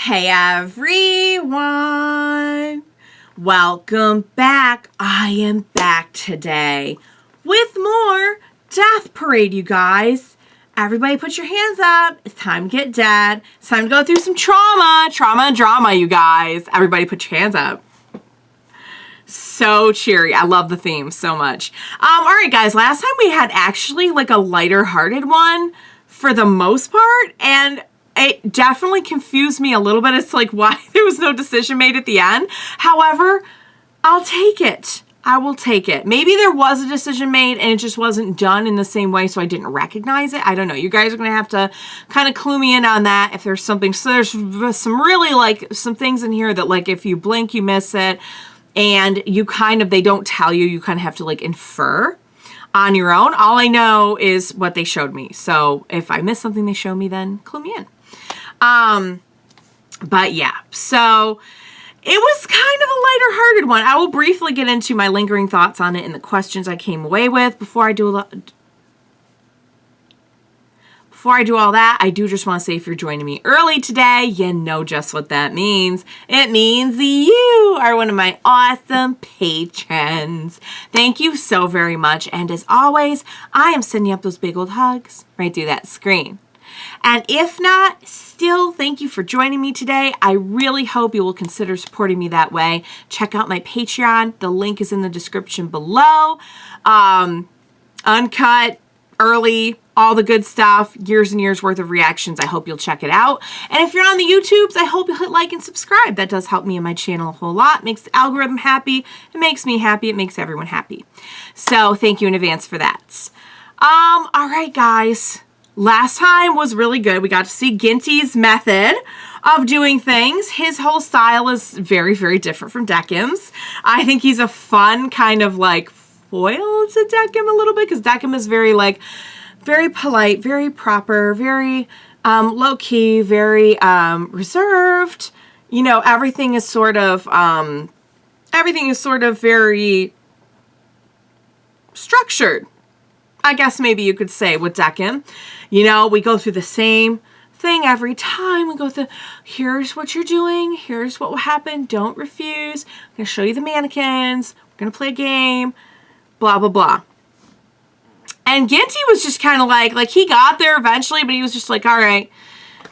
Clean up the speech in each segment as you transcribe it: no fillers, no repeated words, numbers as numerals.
Hey everyone, welcome back. I am back today with more Death Parade, you guys. Everybody put your hands up. It's time to get dead. It's time to go through some trauma and drama, you guys. Everybody put your hands up. So cheery. I love the theme so much. All right, guys, last time we had actually like a lighter-hearted one for the most part, and it definitely confused me a little bit as to like why there was no decision made at the end. However, I'll take it. I will take it. Maybe there was a decision made and it just wasn't done in the same way, so I didn't recognize it. I don't know. You guys are going to have to kind of clue me in on that if there's something. So there's some really like some things in here that like if you blink, you miss it. And you kind of, they don't tell you. You kind of have to like infer on your own. All I know is what they showed me. So if I miss something they show me, then clue me in. But yeah, so it was kind of a lighter-hearted one. I will briefly get into my lingering thoughts on it and the questions I came away with before I do all that. I do just want to say if you're joining me early today, you know just what that means. It means you are one of my awesome patrons. Thank you so very much. And as always, I am sending up those big old hugs right through that screen. And if not, still, thank you for joining me today. I really hope you will consider supporting me that way. Check out my Patreon. The link is in the description below. Uncut, early, all the good stuff, years and years worth of reactions. I hope you'll check it out. And if you're on the YouTubes, I hope you'll hit like and subscribe. That does help me and my channel a whole lot. It makes the algorithm happy. It makes me happy. It makes everyone happy. So thank you in advance for that. All right, guys. Last time was really good. We got to see Ginty's method of doing things. His whole style is very, very different from Decim's. I think he's a fun kind of like foil to Decim a little bit because Decim is very like, very polite, very proper, very low-key, very reserved. You know, everything is sort of very structured. I guess maybe you could say with Decim. You know, we go through the same thing every time. We go through, here's what you're doing. Here's what will happen. Don't refuse. I'm going to show you the mannequins. We're going to play a game. Blah, blah, blah. And Ginty was just kind of like he got there eventually, but he was just like, all right,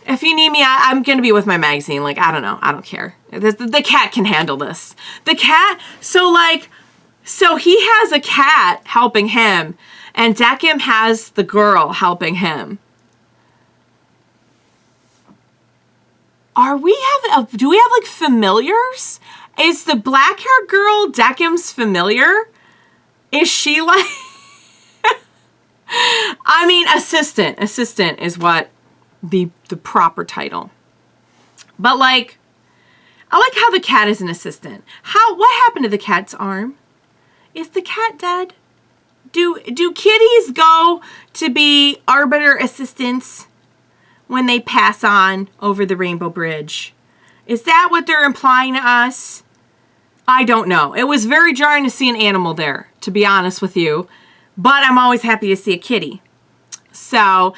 if you need me, I'm going to be with my magazine. Like, I don't know. I don't care. The cat can handle this. The cat, so he has a cat helping him. And Decim has the girl helping him. Do we have like familiars? Is the black-haired girl Decim's familiar? Is she like... I mean, assistant. Assistant is what the proper title. But like, I like how the cat is an assistant. What happened to the cat's arm? Is the cat dead? Do kitties go to be arbiter assistants when they pass on over the Rainbow Bridge? Is that what they're implying to us? I don't know. It was very jarring to see an animal there, to be honest with you. But I'm always happy to see a kitty. So,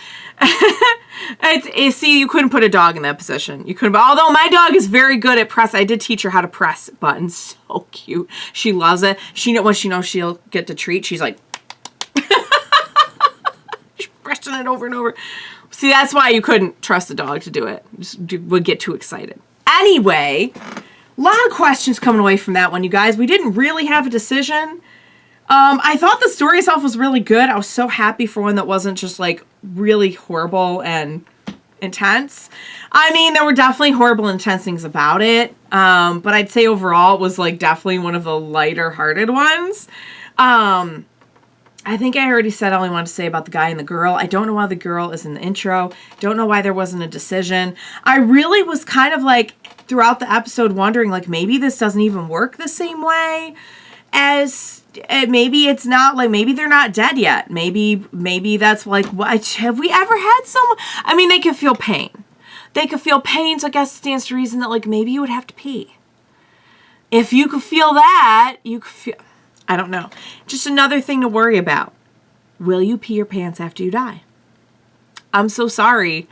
see, you couldn't put a dog in that position. You couldn't. Although my dog is very good at press. I did teach her how to press buttons. So cute. She loves it. Once she knows she'll get the treat, she's like, pressing it over and over. See, that's why you couldn't trust a dog to do it. Would get too excited. Anyway, a lot of questions coming away from that one, you guys. We didn't really have a decision. I thought the story itself was really good. I was so happy for one that wasn't just like really horrible and intense. I mean, there were definitely horrible and intense things about it. But I'd say overall it was like definitely one of the lighter hearted ones. I think I already said all I wanted to say about the guy and the girl. I don't know why the girl is in the intro. Don't know why there wasn't a decision. I really was kind of like throughout the episode wondering like maybe this doesn't even work the same way as maybe it's not like maybe they're not dead yet. Maybe that's like what have we ever had someone? I mean, they can feel pain. They could feel pain, so I guess it stands to reason that like maybe you would have to pee. If you could feel that, you could feel I don't know. Just another thing to worry about. Will you pee your pants after you die? I'm so sorry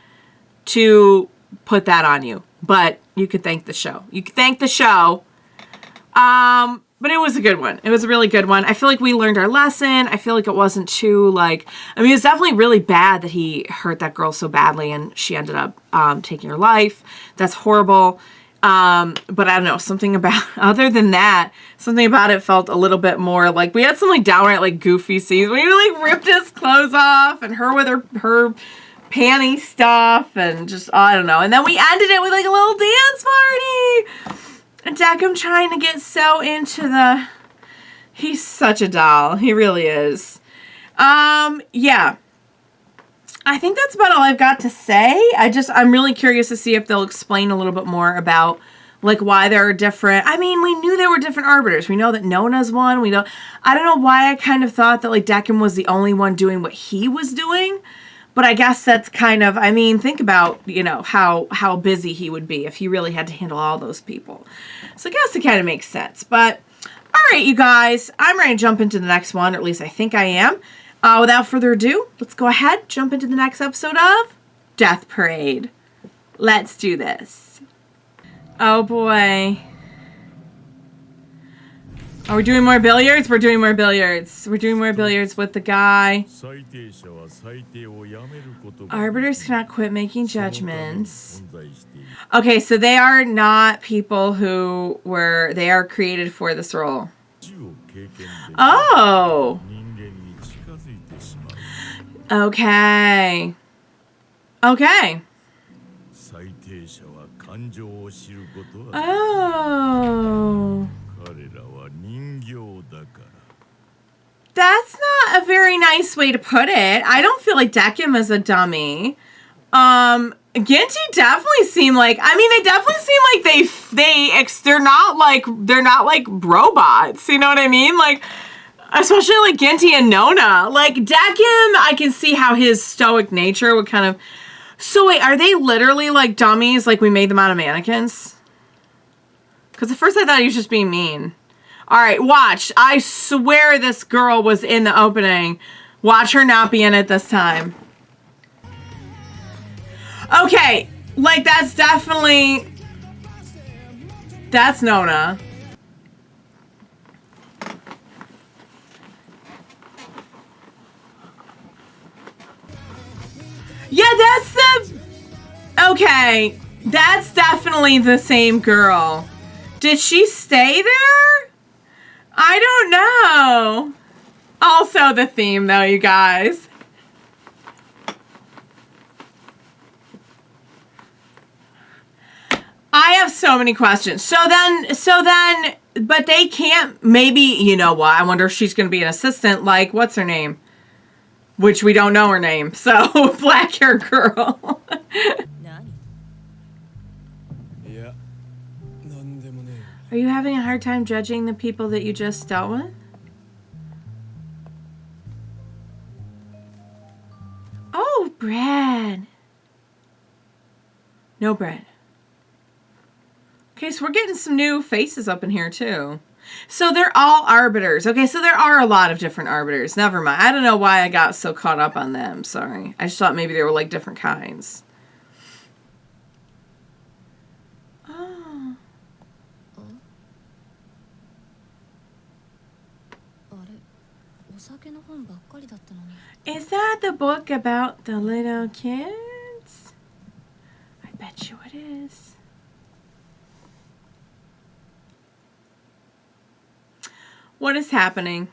to put that on you, but you could thank the show. You could thank the show. But it was a good one. It was a really good one. I feel like we learned our lesson. I feel like it wasn't too, like, I mean, it's definitely really bad that he hurt that girl so badly and she ended up taking her life. That's horrible. But I don't know, something about, other than that, something about it felt a little bit more like, we had some like downright like goofy scenes when he like ripped his clothes off and her with her panty stuff and just, I don't know. And then we ended it with like a little dance party. And Decim trying to get so into the... He's such a doll. He really is. Yeah. I think that's about all I've got to say. I'm really curious to see if they'll explain a little bit more about, like, why there are different... I mean, we knew there were different arbiters. We know that Nona's one. I don't know why I kind of thought that, like, Decim was the only one doing what he was doing. But I guess that's kind of, I mean, think about, you know, how busy he would be if he really had to handle all those people. So I guess it kind of makes sense. But, all right, you guys, I'm ready to jump into the next one, or at least I think I am. Without further ado, let's go ahead, jump into the next episode of Death Parade. Let's do this. Oh, boy. Are we doing more billiards? We're doing more billiards. We're doing more billiards with the guy. Arbiters cannot quit making judgments. Okay, so they are not people who they are created for this role. Oh. Okay. Okay. Oh. That's not a very nice way to put it. I don't feel like Decim is a dummy. Ginty definitely seem like, I mean, they definitely seem like they're not like robots. You know what I mean? Like, especially like Ginty and Nona. Like Decim, I can see how his stoic nature would kind of. So wait, are they literally like dummies? Like we made them out of mannequins? Because at first I thought he was just being mean. All right, watch. I swear this girl was in the opening. Watch her not be in it this time. Okay, like that's definitely... That's Nona. Yeah, that's the... Okay, that's definitely the same girl. Did she stay there? I don't know. Also the theme though, you guys. I have so many questions. So then, but they can't, maybe, you know what, I wonder if she's going to be an assistant, like, what's her name? Which we don't know her name, so, black hair girl. Are you having a hard time judging the people that you just dealt with? Oh, bread. No bread. Okay, so we're getting some new faces up in here, too. So they're all arbiters. Okay, so there are a lot of different arbiters. Never mind. I don't know why I got so caught up on them. Sorry. I just thought maybe they were, like, different kinds. Oh. Is that the book about the little kids? I bet you it is. What is happening?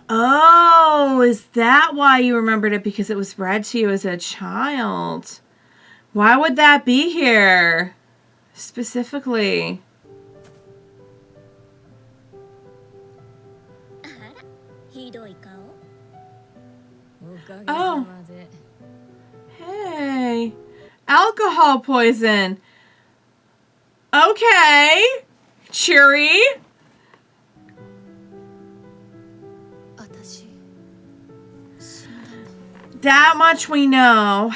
Oh, is that why you remembered it? Because it was read to you as a child. Why would that be here? Specifically. Oh. Hey. Alcohol poison. Okay. Cheery. That much we know.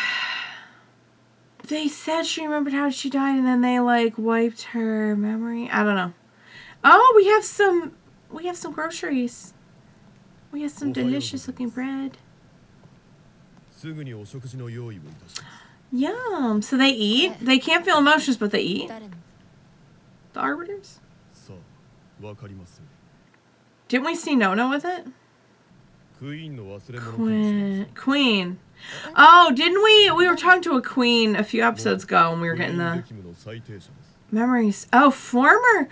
They said she remembered how she died and then they like wiped her memory. I don't know. Oh, we have some groceries. We have some delicious looking bread. Yum. So they eat? They can't feel emotions, but they eat? The arbiters? Didn't we see Nona with it? Queen. Oh, didn't we? We were talking to a queen a few episodes ago when we were getting the memories. Oh, former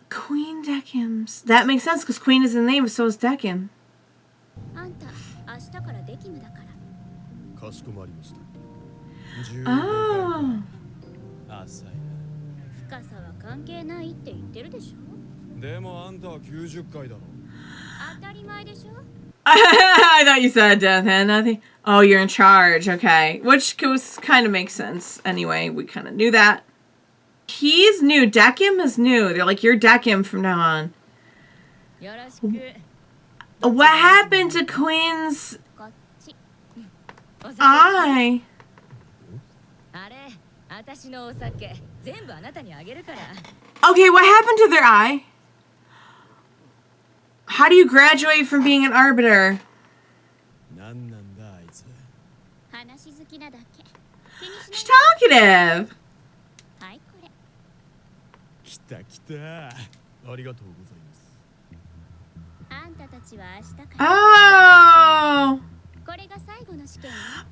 Quindecims. That makes sense because Queen is in the name, so is Decim. Oh. I thought you said death and nothing. Oh, you're in charge. Okay. Which kind of makes sense. Anyway, we kind of knew that. He's new. Decim is new. They're like, you're Decim from now on. What happened to Quin's eye? Okay, what happened to their eye? How do you graduate from being an arbiter? She's talkative. Oh.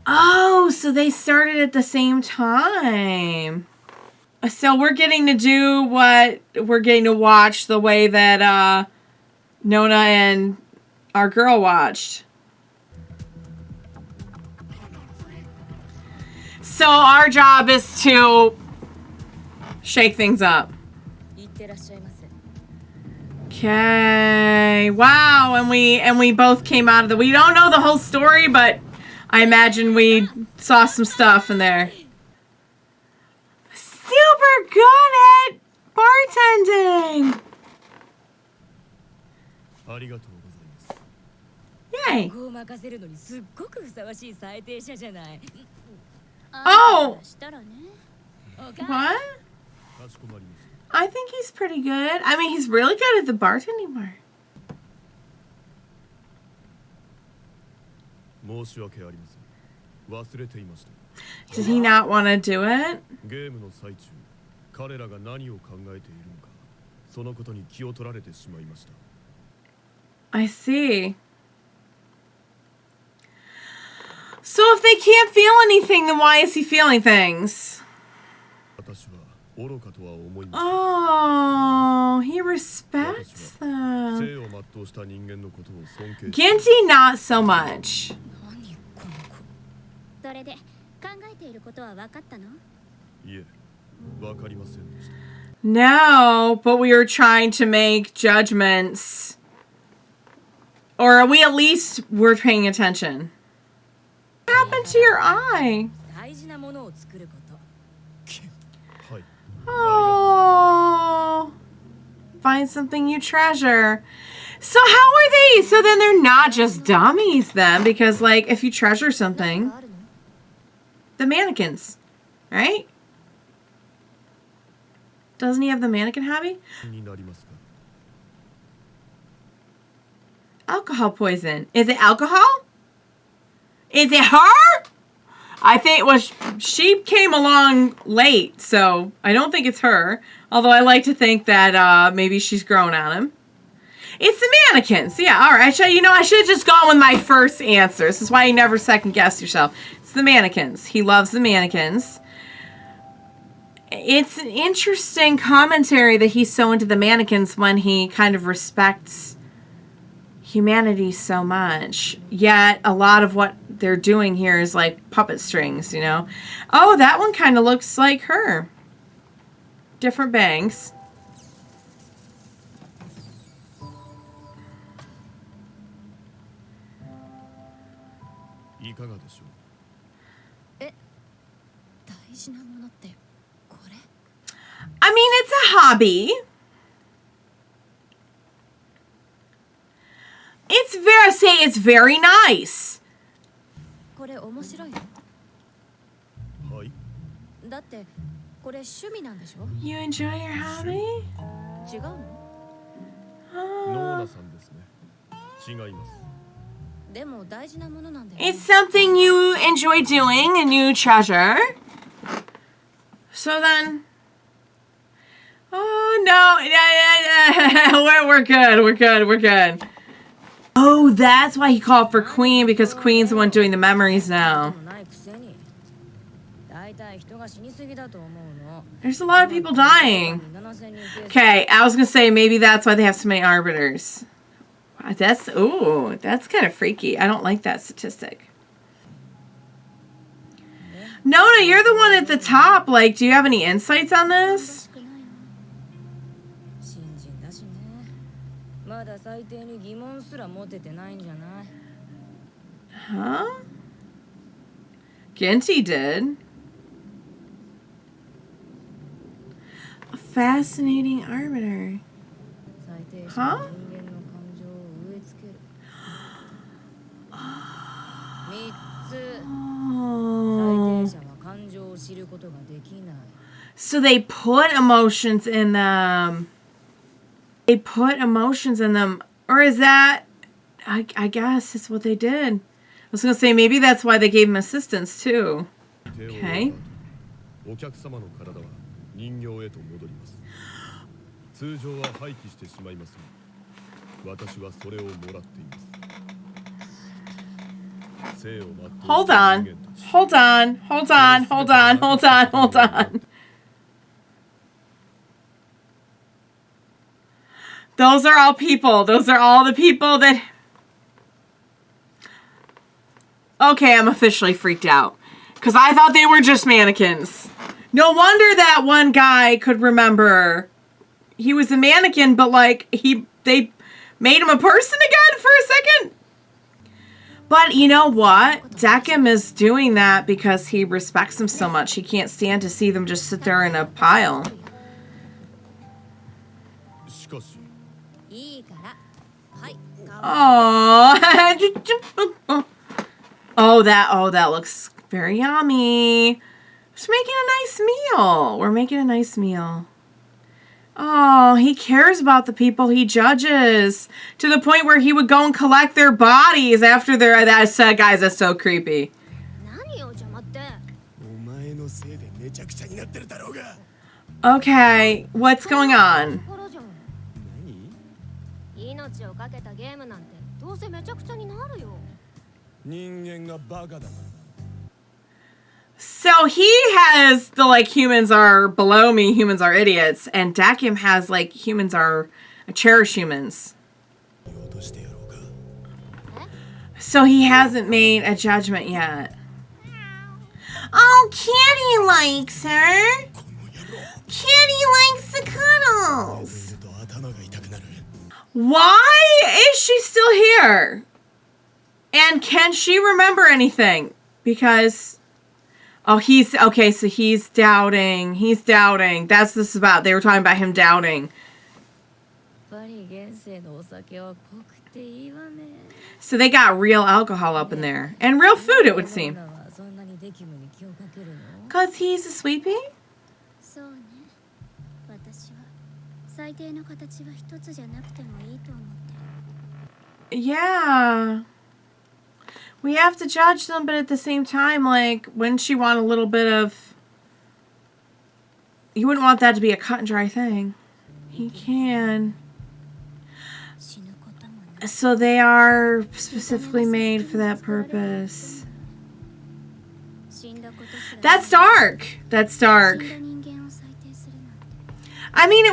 Oh, so they started at the same time. So we're getting to do what we're getting to watch the way that Nona and our girl watched. So our job is to shake things up. Okay. Wow, and we both came out of the. We don't know the whole story, but I imagine we saw some stuff in there. Super good at bartending. Yay. Oh. What? I think he's pretty good. I mean, he's really good at the bartending part. Did he not want to do it? I see. So if they can't feel anything, then why is he feeling things? Oh, he respects them. Ginty, not so much. No, but we were trying to make judgments. Or we at least were paying attention. What happened to your eye? Oh, find something you treasure. So how are they? So then they're not just dummies then, because like if you treasure something, the mannequins, right? Doesn't he have the mannequin hobby? Alcohol poison. Is it alcohol? Is it her? I think she came along late, so I don't think it's her. Although I like to think that maybe she's grown on him. It's the mannequins. Yeah, all right. I should have just gone with my first answer. This is why you never second guess yourself. It's the mannequins. He loves the mannequins. It's an interesting commentary that he's so into the mannequins when he kind of respects humanity so much. Yet a lot of what they're doing here is like puppet strings, you know. Oh, that one kind of looks like her. Different bangs. I mean, it's a hobby. It's very nice. You enjoy your hobby? It's something you enjoy doing and you treasure. So then... Oh, no. We're good. Oh, that's why he called for Quin, because Quin's the one doing the memories now. There's a lot of people dying. Okay, I was going to say maybe that's why they have so many arbiters. That's kind of freaky. I don't like that statistic. Nona, you're the one at the top. Like, do you have any insights on this? Huh? Ginta did. A fascinating arbiter. Huh? Oh. So they put emotions in them. Or is that... I guess it's what they did. I was going to say, maybe that's why they gave him assistance, too. Okay. Hold on. Those are all people. Those are all the people that... Okay, I'm officially freaked out. Because I thought they were just mannequins. No wonder that one guy could remember. He was a mannequin, but like, they made him a person again for a second. But you know what? Decim is doing that because he respects them so much. He can't stand to see them just sit there in a pile. Oh, that looks very yummy. Just making a nice meal. We're making a nice meal. Oh, he cares about the people he judges to the point where he would go and collect their bodies after they're... Guys, that's so creepy. Okay, what's going on? So he has the, like, humans are below me, humans are idiots, and Decim has, like, humans are cherish humans. So he hasn't made a judgment yet. Oh, Kitty likes her. Kitty likes the cuddles. Why is she still here? And can she remember anything? Because... Oh, okay, so he's doubting. He's doubting. That's what this is about. They were talking about him doubting. So they got real alcohol up in there. And real food, it would seem. Because he's a sweetie? Yeah. We have to judge them, but at the same time, like, wouldn't she want a little bit of... You wouldn't want that to be a cut and dry thing. He can. So they are specifically made for that purpose. That's dark. That's dark. I mean, it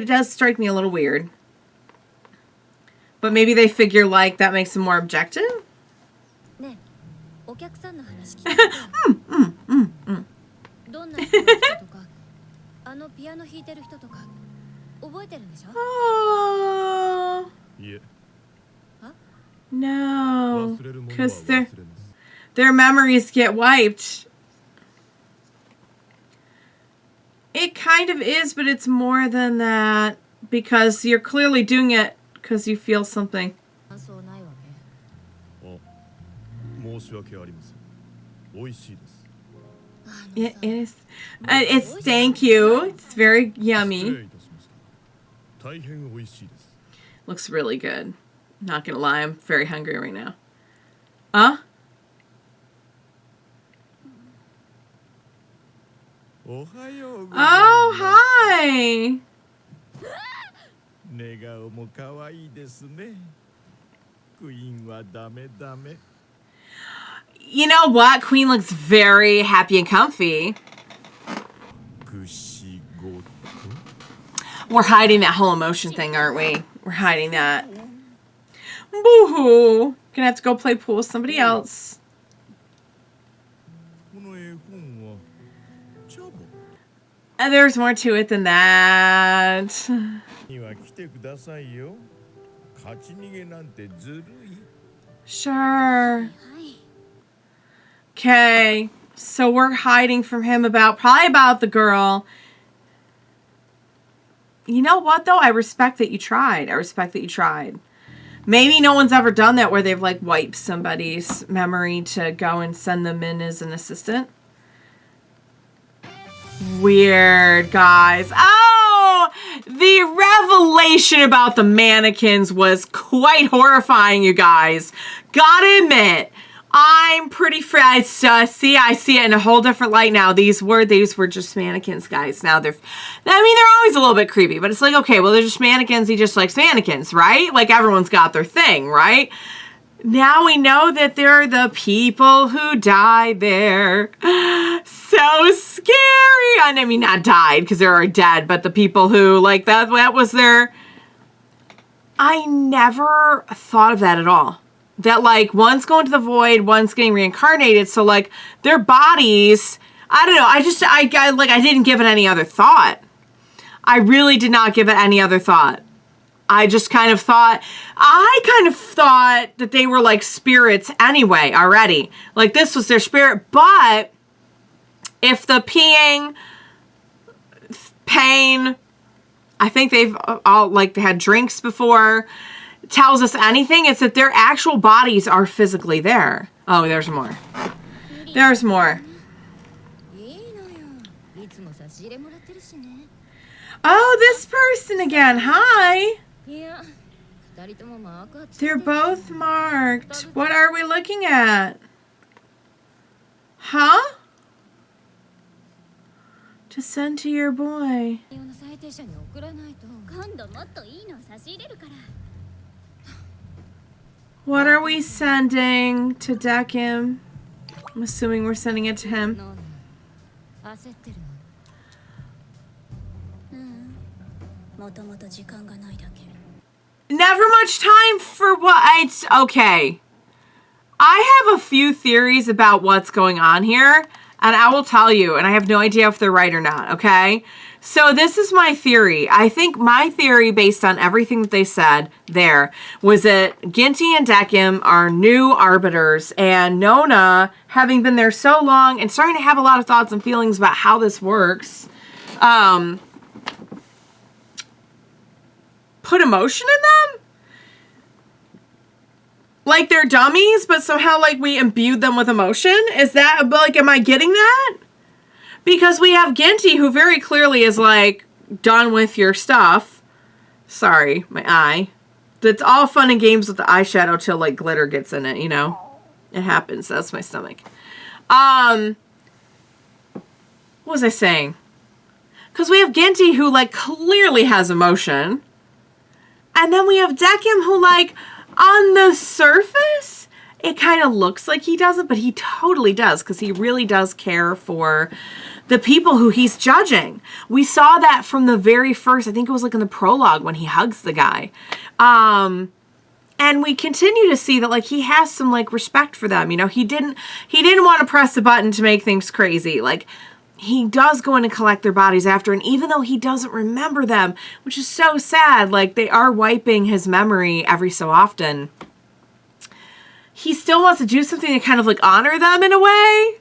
does strike me a little weird. But maybe they figure, like, that makes them more objective? Oh. No. Because their memories get wiped. It kind of is, but it's more than that. Because you're clearly doing it because you feel something. It is. It's thank you. It's very yummy. Looks really good. Not gonna lie, I'm very hungry right now. Huh? Oh, hi! You know what? Queen looks very happy and comfy. We're hiding that whole emotion thing, aren't we? We're hiding that. Boo-hoo. Gonna have to go play pool with somebody else. And there's more to it than that. Sure. Okay. So we're hiding from him probably about the girl. You know what, though? I respect that you tried. I respect that you tried. Maybe no one's ever done that where they've, like, wiped somebody's memory to go and send them in as an assistant. Weird, guys. Oh! The revelation about the mannequins was quite horrifying, you guys. Gotta admit, I'm pretty I see it in a whole different light now. These were just mannequins, guys. Now they're always a little bit creepy, but it's like, okay, well, they're just mannequins. He just likes mannequins, right? Like, everyone's got their thing, right? Now we know that they're the people who died there. So scary. I mean, not died because they're already dead, but the people who, like, that was their... I never thought of that at all. That, like, one's going to the void, one's getting reincarnated. So, like, their bodies, I don't know. I didn't give it any other thought. I really did not give it any other thought. I kind of thought that they were, like, spirits anyway already. Like, this was their spirit. But if the peeing, pain, I think they've all, like, had drinks before, tells us anything, it's that their actual bodies are physically there. Oh, there's more. There's more. Oh, this person again. Hi. They're both marked. What are we looking at? Huh? To send to your boy. What are we sending to Decim? I'm assuming we're sending it to him. Never much time for what? It's okay. I have a few theories about what's going on here, and I will tell you, and I have no idea if they're right or not, okay? So this is my theory. I think my theory, based on everything that they said there, was that Ginta and Decim are new arbiters, and Nona, having been there so long and starting to have a lot of thoughts and feelings about how this works, put emotion in them? Like they're dummies, but somehow, like, we imbued them with emotion? Is that, like, am I getting that? Because we have Ginta, who very clearly is, like, done with your stuff. Sorry, my eye. It's all fun and games with the eyeshadow till, like, glitter gets in it, you know? It happens. That's my stomach. What was I saying? Because we have Ginta, who, like, clearly has emotion. And then we have Decim, who, like, on the surface, it kind of looks like he doesn't, but he totally does, because he really does care for the people who he's judging. We saw that from the very first, I think it was like in the prologue when he hugs the guy. And we continue to see that, like, he has some, like, respect for them. You know, he didn't want to press the button to make things crazy. Like, he does go in and collect their bodies after, and even though he doesn't remember them, which is so sad, like, they are wiping his memory every so often, he still wants to do something to kind of, like, honor them in a way,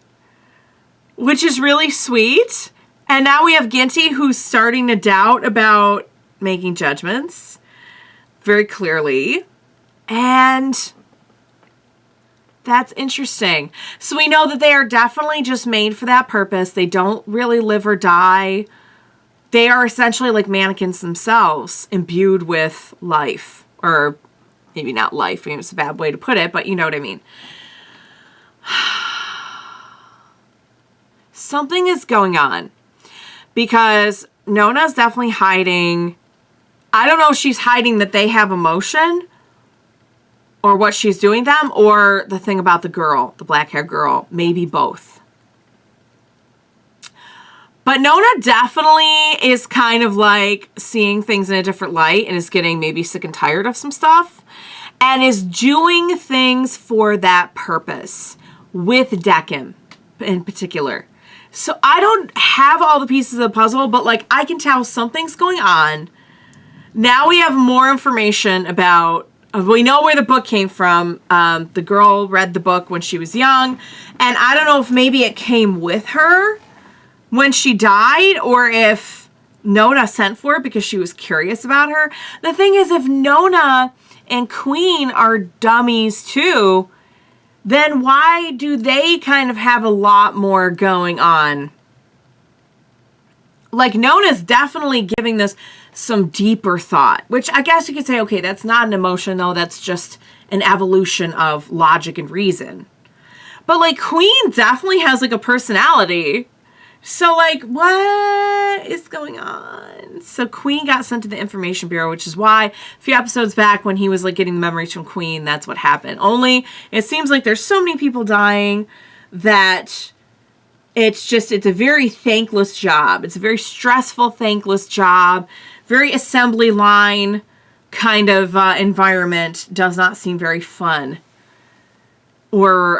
which is really sweet. And now we have Ginta, who's starting to doubt about making judgments very clearly, and that's interesting. So we know that they are definitely just made for that purpose. They don't really live or die. They are essentially like mannequins themselves, imbued with life, or maybe not life, maybe it's a bad way to put it, but you know what I mean. Something is going on because Nona's definitely hiding. I don't know if she's hiding that they have emotion or what she's doing them, or the thing about the girl, the black-haired girl, maybe both. But Nona definitely is kind of like seeing things in a different light and is getting maybe sick and tired of some stuff and is doing things for that purpose with Decim in particular. So I don't have all the pieces of the puzzle, but like I can tell something's going on. Now we have more information about, we know where the book came from. The girl read the book when she was young, and I don't know if maybe it came with her when she died, or if Nona sent for it because she was curious about her. The thing is, if Nona and Quin are dummies too, then why do they kind of have a lot more going on? Like, Nona's definitely giving this some deeper thought, which I guess you could say, okay, that's not an emotion, though. That's just an evolution of logic and reason. But, like, Quin definitely has, like, a personality. So, like, what is going on? So, Quin got sent to the Information Bureau, which is why a few episodes back when he was, like, getting the memories from Quin, that's what happened. Only, it seems like there's so many people dying that it's a very thankless job. It's a very stressful, thankless job. Very assembly line kind of environment. Does not seem very fun. Or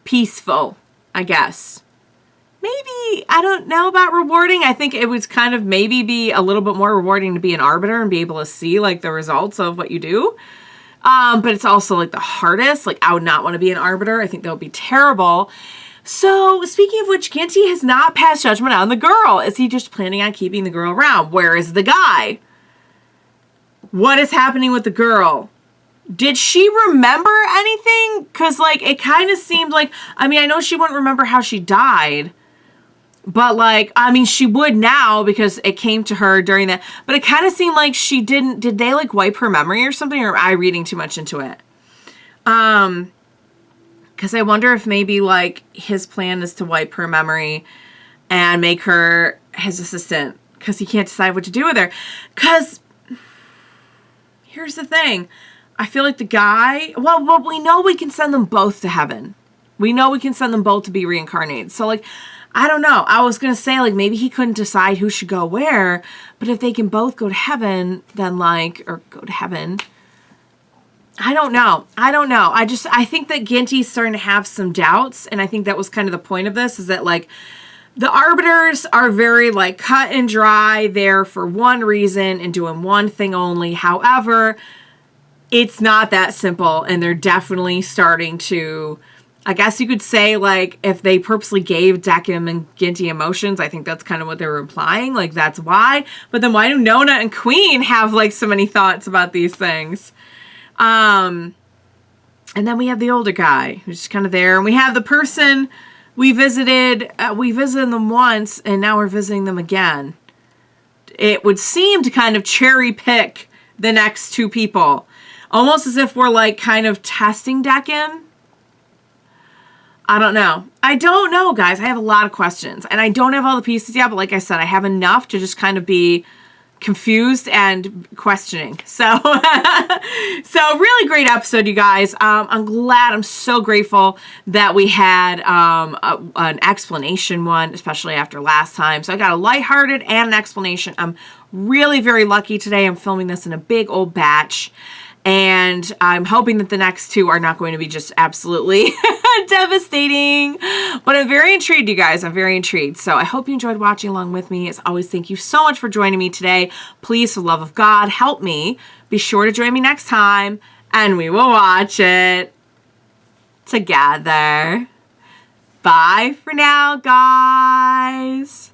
peaceful, I guess. Maybe, I don't know about rewarding. I think it would kind of maybe be a little bit more rewarding to be an arbiter and be able to see like the results of what you do. But it's also like the hardest. Like, I would not want to be an arbiter. I think that would be terrible. So, speaking of which, Ginta has not passed judgment on the girl. Is he just planning on keeping the girl around? Where is the guy? What is happening with the girl? Did she remember anything? Because, like, it kind of seemed like, I mean, I know she wouldn't remember how she died. But, like, I mean, she would now because it came to her during that. But it kind of seemed like she didn't, did they, like, wipe her memory or something? Or am I reading too much into it? Because I wonder if maybe, like, his plan is to wipe her memory and make her his assistant. Because he can't decide what to do with her. Because, here's the thing. I feel like the guy, well, we know we can send them both to heaven. We know we can send them both to be reincarnated. So, like, I don't know. I was going to say, like, maybe he couldn't decide who should go where. But if they can both go to heaven, then, like, or go to heaven, I don't know. I think that Ginty's starting to have some doubts. And I think that was kind of the point of this, is that, like, the arbiters are very, like, cut and dry there for one reason and doing one thing only. However, it's not that simple. And they're definitely starting to, I guess you could say, like, if they purposely gave Decim and Ginta emotions, I think that's kind of what they were implying. Like, that's why. But then why do Nona and Quin have, like, so many thoughts about these things? And then we have the older guy who's kind of there. And we have the person we visited them once, and now we're visiting them again. It would seem to kind of cherry pick the next two people. Almost as if we're, like, kind of testing Decim. I don't know, guys. I have a lot of questions. And I don't have all the pieces yet, but like I said, I have enough to just kind of be confused and questioning. So, so really great episode, you guys. I'm glad, I'm so grateful that we had an explanation one, especially after last time. So I got a lighthearted and an explanation. I'm really very lucky today. I'm filming this in a big old batch. And I'm hoping that the next two are not going to be just absolutely devastating. But I'm very intrigued, you guys. I'm very intrigued. So I hope you enjoyed watching along with me. As always, thank you so much for joining me today. Please, for the love of God, help me. Be sure to join me next time, and we will watch it together. Bye for now, guys.